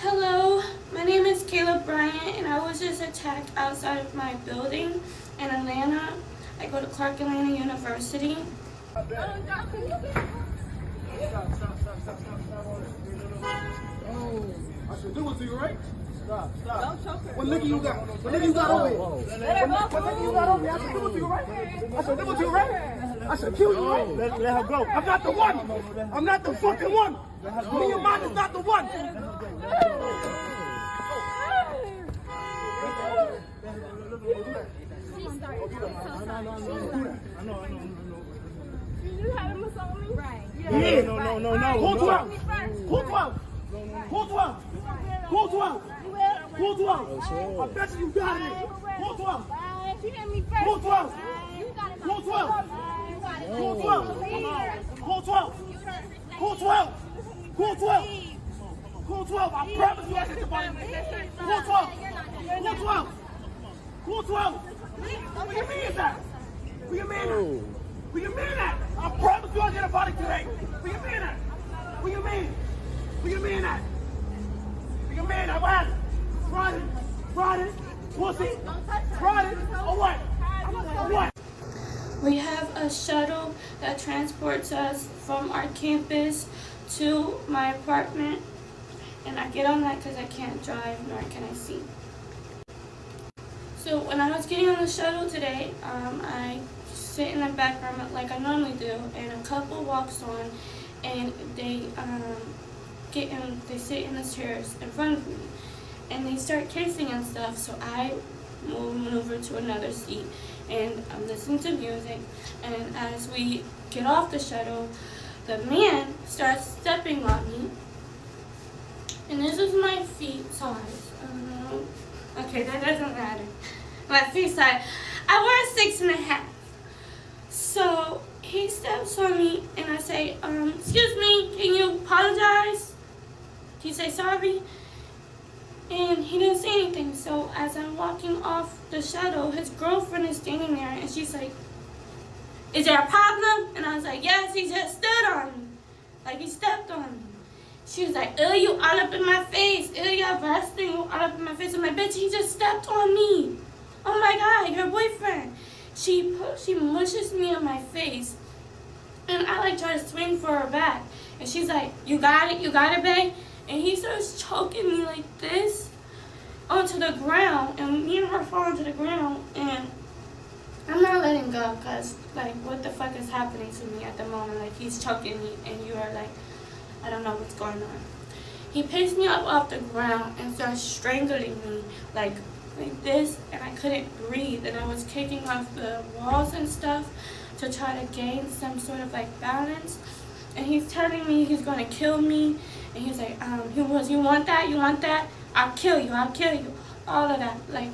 Hello, my name is Caleb Bryant, and I was just attacked outside of my building in Atlanta. I go to Clark Atlanta University. Oh, I should do it to you, right? Stop. Don't choke her. What nigga you got? What nigga you got over here? What nigga you got over here? I should do it to you, right? I should do it to you, right? I should kill you, right? Let her go. I'm not the one. I'm not the fucking one. Me and mine is not the one. You had him assault me? Right. Yeah. No. Who 12? Who 12? Who 12? Who 12? Who 12? I bet you got it. Who 12? You hit me first. Who 12? Who 12? Who 12? Who 12? Who 12? Who 12? Who 12? I promise you I hit the button. Who 12? Who 12? Who 12? What do you mean that? What do you mean that? What do you mean that? I promise you I'll get a body today. What do you mean that? What do you mean? What do you mean that? What do you mean that? What? Friday, pussy, Friday, or what? Or what? We have a shuttle that transports us from our campus to my apartment, and I get on that because I can't drive nor can I see. So when I was getting on the shuttle today, I sit in the back room like I normally do, and a couple walks on, and they sit in the chairs in front of me, and they start kissing and stuff. So I maneuver to another seat, and I'm listening to music. And as we get off the shuttle, the man starts stepping on me, and this is my feet size. Okay, that doesn't matter. My feet size. I wear a 6.5. So he steps on me, and I say, excuse me, can you apologize? Can you say sorry? And he didn't say anything. So as I'm walking off the shuttle, his girlfriend is standing there, and she's like, is there a problem? And I was like, yes, he just stood on me. Like, he stepped on me. She was like, ew, you all up in my face. Ew, you're busting, you all up in my face. I'm like, bitch, he just stepped on me. Oh my God, your boyfriend. She mushes me on my face, and I like try to swing for her back, and she's like, you got it, babe. And he starts choking me like this onto the ground, and me and her fall onto the ground, and I'm not letting go, because like, what the fuck is happening to me at the moment? Like, he's choking me, and you are like, I don't know what's going on. He picks me up off the ground and starts strangling me like this, and I couldn't breathe, and I was kicking off the walls and stuff to try to gain some sort of like balance. And he's telling me he's gonna kill me, and he's like, you want that? I'll kill you, all of that. Like,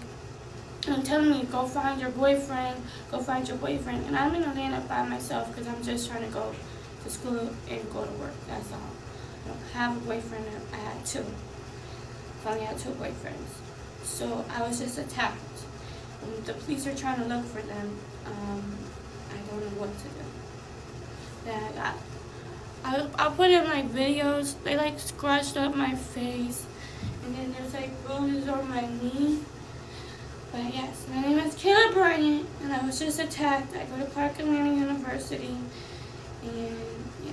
and telling me, go find your boyfriend, and I'm in Atlanta by myself because I'm just trying to go to school and go to work, that's all. I don't have a boyfriend. I had two. I only had two boyfriends. So I was just attacked. The police are trying to look for them. I don't know what to do. Then I'll put in like videos. They like scratched up my face, and then there's like bruises on my knee. But yes, my name is Caleb Bryant, and I was just attacked. I go to Clark Atlanta University, and yeah.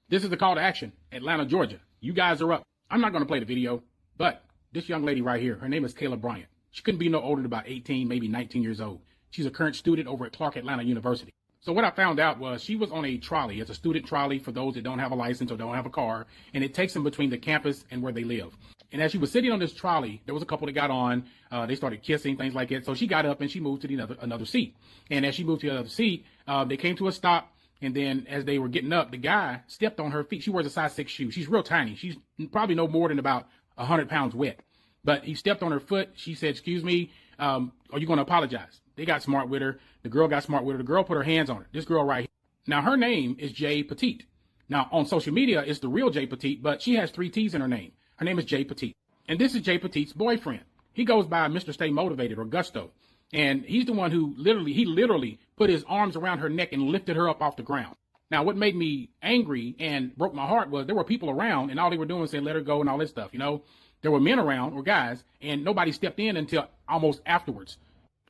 This is the call to action, Atlanta, Georgia. You guys are up. I'm not going to play the video, but this young lady right here, her name is Caleb Bryant. She couldn't be no older than about 18, maybe 19 years old. She's a current student over at Clark Atlanta University. So what I found out was she was on a trolley. It's a student trolley for those that don't have a license or don't have a car, and it takes them between the campus and where they live. And as she was sitting on this trolley, there was a couple that got on. They started kissing, things like that. So she got up and she moved to another seat. And as she moved to the other seat, they came to a stop. And then as they were getting up, the guy stepped on her feet. She wears a size 6 shoe. She's real tiny. She's probably no more than about 100 pounds wet. But he stepped on her foot. She said, excuse me, are you going to apologize? They got smart with her. The girl got smart with her. The girl put her hands on her. This girl right here. Now, her name is Jay Petite. Now, on social media, it's the real Jay Petite, but she has 3 T's in her name. Her name is Jay Petite. And this is Jay Petite's boyfriend. He goes by Mr. Stay Motivated, or Gusto. And he's the one who literally put his arms around her neck and lifted her up off the ground. Now, what made me angry and broke my heart was there were people around and all they were doing was saying, let her go and all this stuff. You know, there were men around or guys and nobody stepped in until almost afterwards.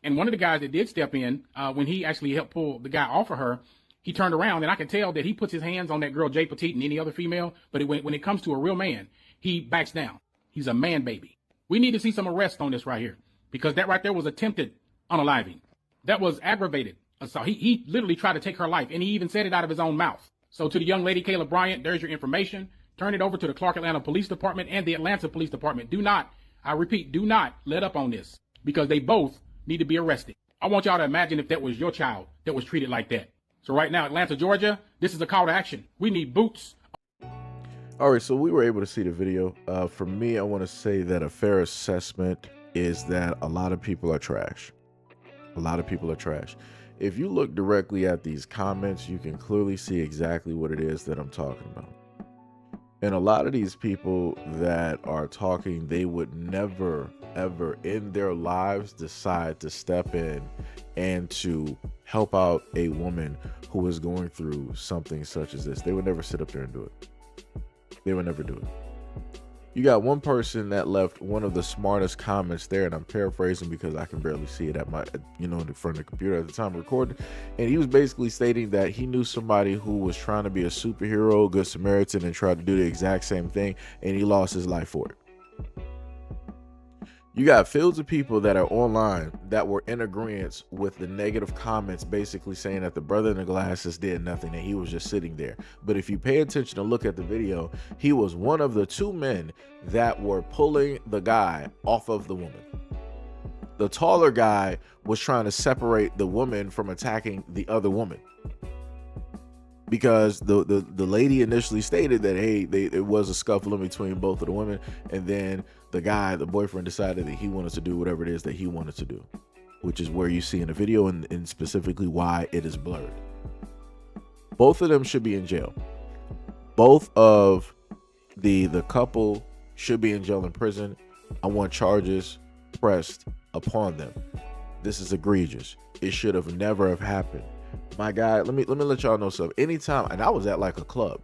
And one of the guys that did step in, when he actually helped pull the guy off of her, he turned around and I could tell that he puts his hands on that girl, Jay Petite, and any other female. But when it comes to a real man, he backs down. He's a man baby. We need to see some arrest on this right here, because that right there was attempted unaliving. That was aggravated assault. He literally tried to take her life, and he even said it out of his own mouth. So to the young lady, Kayla Bryant, there's your information. Turn it over to the Clark Atlanta Police Department and the Atlanta Police Department. Do not, I repeat, do not let up on this, because they both need to be arrested. I want y'all to imagine if that was your child that was treated like that. So right now, Atlanta, Georgia, this is a call to action. We need boots. All right, so we were able to see the video. For me, I want to say that a fair assessment is that a lot of people are trash. A lot of people are trash. If you look directly at these comments, you can clearly see exactly what it is that I'm talking about. And a lot of these people that are talking, they would never, ever in their lives decide to step in and to help out a woman who is going through something such as this. They would never sit up there and do it. They would never do it. You got one person that left one of the smartest comments there, and I'm paraphrasing because I can barely see it at my, in front of the computer at the time of recording. And he was basically stating that he knew somebody who was trying to be a superhero, good Samaritan, and tried to do the exact same thing, and he lost his life for it. You got fields of people that are online that were in agreement with the negative comments, basically saying that the brother in the glasses did nothing and he was just sitting there. But if you pay attention and look at the video, he was one of the two men that were pulling the guy off of the woman. The taller guy was trying to separate the woman from attacking the other woman, because the lady initially stated that, hey, it was a scuffle in between both of the women, and then the guy, the boyfriend, decided that he wanted to do whatever it is that he wanted to do, which is where you see in the video and specifically why it is blurred. Both of them should be in jail. Both of the couple should be in jail and prison. I want charges pressed upon them. This is egregious. It should have never have happened. My guy, let me let y'all know something. Anytime, and I was at like a club,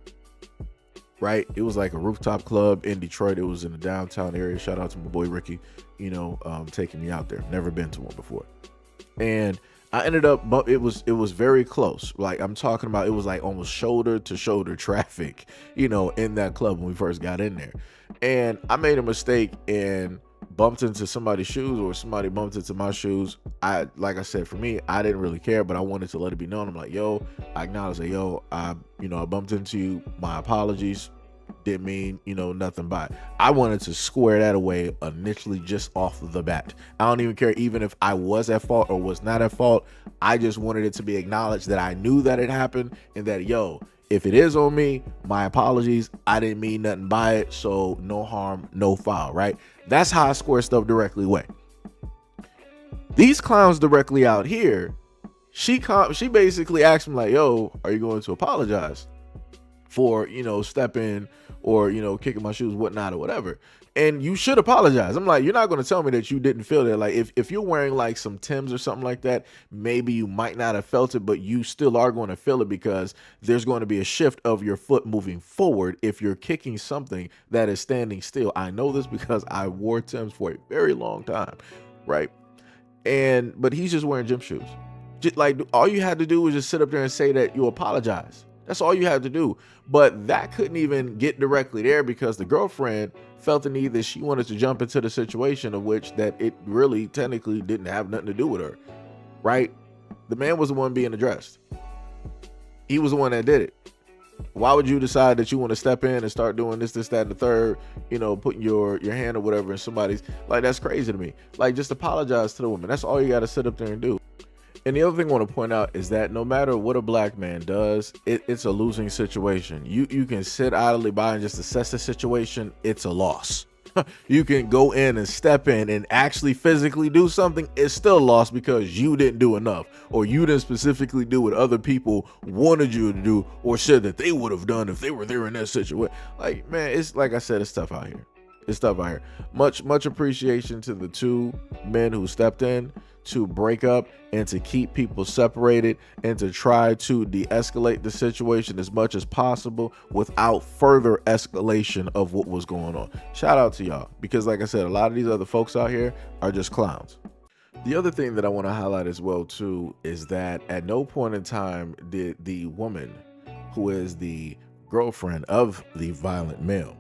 right? It was like a rooftop club in Detroit. It was in the downtown area. Shout out to my boy Ricky, taking me out there. Never been to one before. And I ended up, but it was very close. Like I'm talking about, it was like almost shoulder to shoulder traffic, in that club when we first got in there. And I made a mistake and bumped into somebody's shoes, or somebody bumped into my shoes. Like I said, for me, I didn't really care, but I wanted to let it be known. I'm like, yo, I acknowledge that, yo, I bumped into you. My apologies. Didn't mean, nothing by it. I wanted to square that away initially, just off the bat. I don't even care even if I was at fault or was not at fault. I just wanted it to be acknowledged that I knew that it happened, and that, yo, if it is on me, my apologies. I didn't mean nothing by it, so no harm, no foul, right? That's how I square stuff directly away. These clowns directly out here, she basically asked me like, yo, are you going to apologize for, stepping or, kicking my shoes, whatnot, or whatever? And you should apologize. I'm like, you're not going to tell me that you didn't feel that. Like, if you're wearing like some Timbs or something like that, maybe you might not have felt it, but you still are going to feel it, because there's going to be a shift of your foot moving forward if you're kicking something that is standing still. I know this because I wore Timbs for a very long time, right? But he's just wearing gym shoes. Like, all you had to do was just sit up there and say that you apologize. That's all you had to do. But that couldn't even get directly there, because the girlfriend felt the need that she wanted to jump into the situation, of which that it really technically didn't have nothing to do with her, right? The man was the one being addressed. He was the one that did it. Why would you decide that you want to step in and start doing this, that, and the third, putting your hand or whatever in somebody's, like, that's crazy to me. Like, just apologize to the woman. That's all you got to sit up there and do. And the other thing I want to point out is that no matter what a black man does, it's a losing situation. You can sit idly by and just assess the situation. It's a loss. You can go in and step in and actually physically do something. It's still a loss, because you didn't do enough, or you didn't specifically do what other people wanted you to do or said that they would have done if they were there in that situation. Like, man, it's like I said, it's tough out here. It's tough out here. Much appreciation to the two men who stepped in to break up and to keep people separated and to try to de-escalate the situation as much as possible without further escalation of what was going on. Shout out to y'all, because like I said, a lot of these other folks out here are just clowns. The other thing that I want to highlight as well too is that at no point in time did the woman who is the girlfriend of the violent male,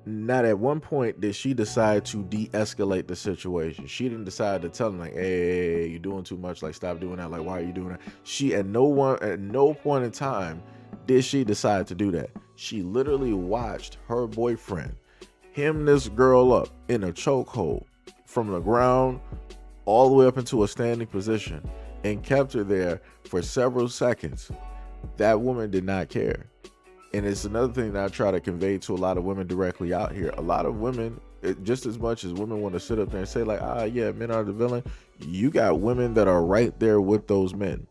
not at one point did she decide to de-escalate the situation. She didn't decide to tell him like, hey, you're doing too much, like stop doing that, like why are you doing that? She at no point in time did she decide to do that. She literally watched her boyfriend hem this girl up in a chokehold from the ground all the way up into a standing position and kept her there for several seconds. That woman did not care. And it's another thing that I try to convey to a lot of women directly out here. A lot of women, just as much as women want to sit up there and say like, yeah, men are the villain, you got women that are right there with those men.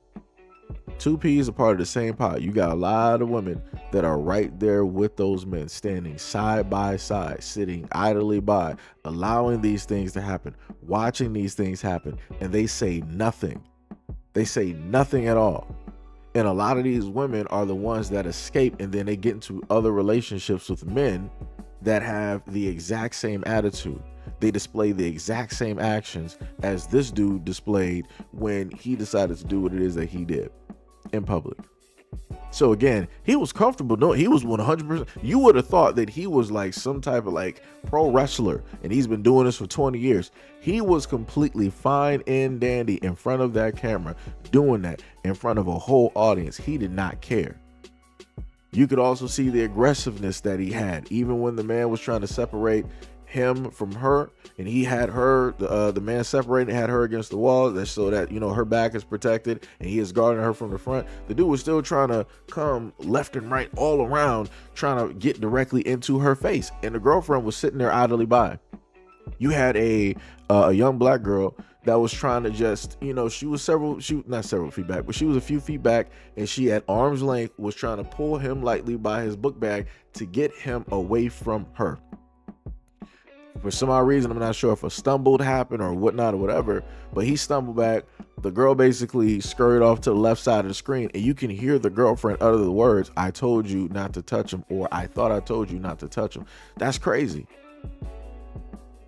Two peas are part of the same pot. You got a lot of women that are right there with those men, standing side by side, sitting idly by, allowing these things to happen, watching these things happen, and they say nothing. They say nothing at all. And a lot of these women are the ones that escape, and then they get into other relationships with men that have the exact same attitude. They display the exact same actions as this dude displayed when he decided to do what it is that he did in public. So again, he was comfortable doing, he was 100%. You would have thought that he was like some type of like pro wrestler and he's been doing this for 20 years. He was completely fine and dandy in front of that camera, doing that in front of a whole audience. He did not care. You could also see the aggressiveness that he had, even when the man was trying to separate him from her, and he had her, the man separated, had her against the wall, so that, you know, her back is protected, and he is guarding her from the front. The dude was still trying to come left and right all around, trying to get directly into her face, and the girlfriend was sitting there idly by. You had a young black girl that was trying to just, you know, she was not several feet back, but she was a few feet back, and she at arm's length was trying to pull him lightly by his book bag to get him away from her. For some odd reason, I'm not sure if a stumble happened or whatnot or whatever, but he stumbled back. The girl basically scurried off to the left side of the screen, and you can hear the girlfriend utter the words, "I told you not to touch him," or "I thought I told you not to touch him." That's crazy.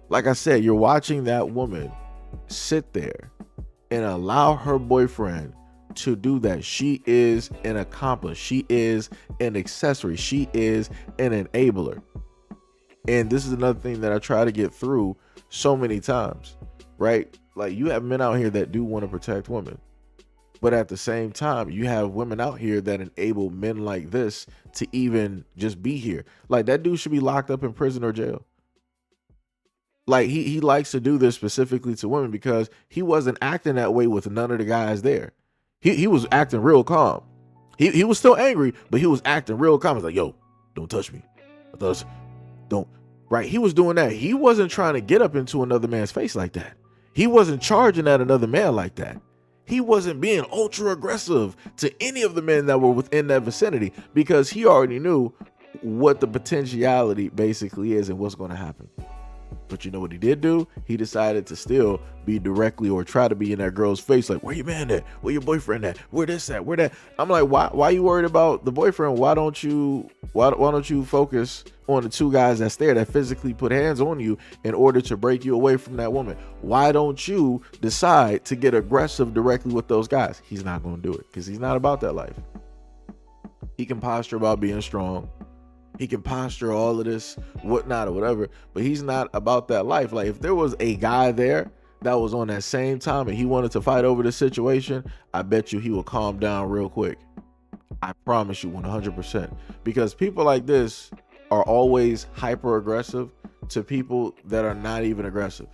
Like I said, you're watching that woman sit there and allow her boyfriend to do that. She is an accomplice. She is an accessory. She is an enabler. And this is another thing that I try to get through so many times, right? Like, you have men out here that do want to protect women, but at the same time, you have women out here that enable men like this to even just be here. Like, that dude should be locked up in prison or jail. Like, he likes to do this specifically to women because he wasn't acting that way with none of the guys there. He was acting real calm. He was still angry, but he was acting real calm. He's like, "Yo, don't touch me. Don't." Right? He was doing that. He wasn't trying to get up into another man's face like that. He wasn't charging at another man like that. He wasn't being ultra aggressive to any of the men that were within that vicinity because he already knew what the potentiality basically is and what's going to happen. But you know what he did do? He decided to still be directly or try to be in that girl's face, like, "Where your man at? Where your boyfriend at? Where this at? Where that?" I'm like, why you worried about the boyfriend? Why don't you focus on the two guys that's there that physically put hands on you in order to break you away from that woman? Why don't you decide to get aggressive directly with those guys? He's not going to do it because he's not about that life. He can posture about being strong. He can posture all of this, whatnot or whatever, but he's not about that life. Like, if there was a guy there that was on that same time and he wanted to fight over this situation, I bet you he will calm down real quick. I promise you 100%. Because people like this are always hyper aggressive to people that are not even aggressive.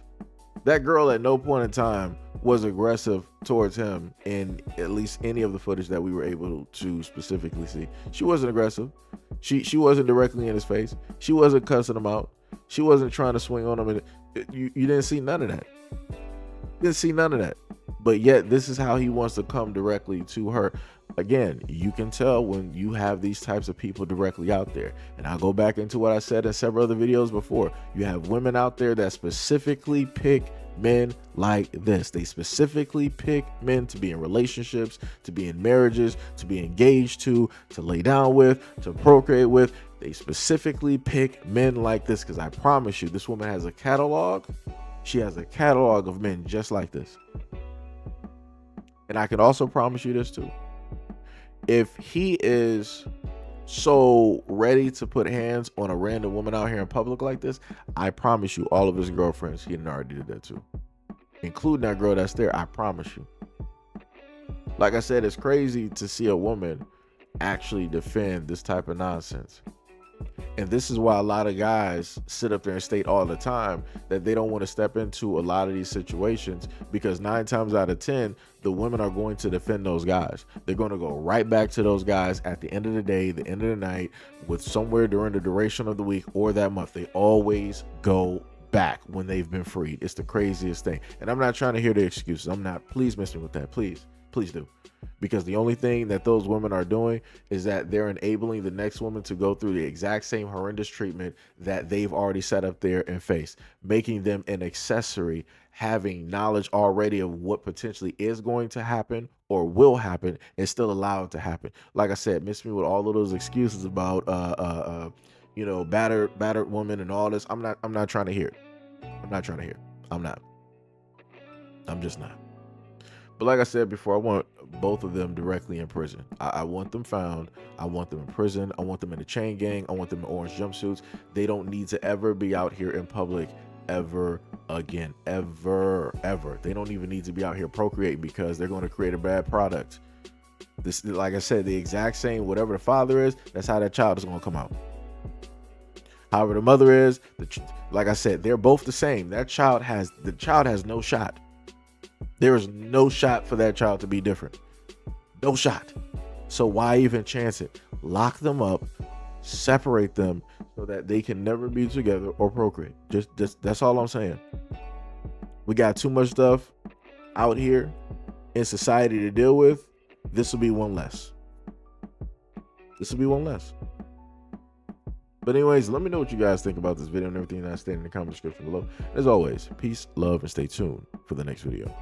That girl at no point in time was aggressive towards him in at least any of the footage that we were able to specifically see. She wasn't aggressive. She wasn't directly in his face. She wasn't cussing him out. She wasn't trying to swing on him. You didn't see none of that. Didn't see none of that. But yet this is how he wants to come directly to her. Again, you can tell when you have these types of people directly out there. And I'll go back into what I said in several other videos before. You have women out there that specifically pick men like this. They specifically pick men to be in relationships, to be in marriages, to be engaged to lay down with, to procreate with. They specifically pick men like this because I promise you, this woman has a catalog. She has a catalog of men just like this. And I can also promise you this too. If he is so ready to put hands on a random woman out here in public like this, I promise you all of his girlfriends, he already did that too. Including that girl that's there, I promise you. Like I said, it's crazy to see a woman actually defend this type of nonsense. And this is why a lot of guys sit up there and state all the time that they don't want to step into a lot of these situations, because 9 times out of 10, the women are going to defend those guys. They're going to go right back to those guys at the end of the day, the end of the night, with somewhere during the duration of the week or that month. They always go back when they've been freed. It's the craziest thing. And I'm not trying to hear the excuses. I'm not. Please miss me with that. Please do. Because the only thing that those women are doing is that they're enabling the next woman to go through the exact same horrendous treatment that they've already set up there and faced, making them an accessory, having knowledge already of what potentially is going to happen or will happen, and still allow it to happen. Like I said, miss me with all of those excuses about you know, battered woman and all this. I'm not trying to hear it. I'm not trying to hear it. I'm just not. But like I said before, I want both of them directly in prison. I want them found. I want them in prison. I want them in a chain gang. I want them in orange jumpsuits. They don't need to ever be out here in public ever again. Ever. They don't even need to be out here procreating, because they're going to create a bad product. This, like I said, the exact same, whatever the father is, that's how that child is going to come out. However the mother is, like I said, they're both the same. The child has no shot. There is no shot for that child to be different. No shot. So why even chance it? Lock them up, separate them so that they can never be together or procreate. Just that's all I'm saying. We got too much stuff out here in society to deal with. This will be one less. But anyways, let me know what you guys think about this video and everything that I stated in the comment description below. As always, peace, love, and stay tuned for the next video.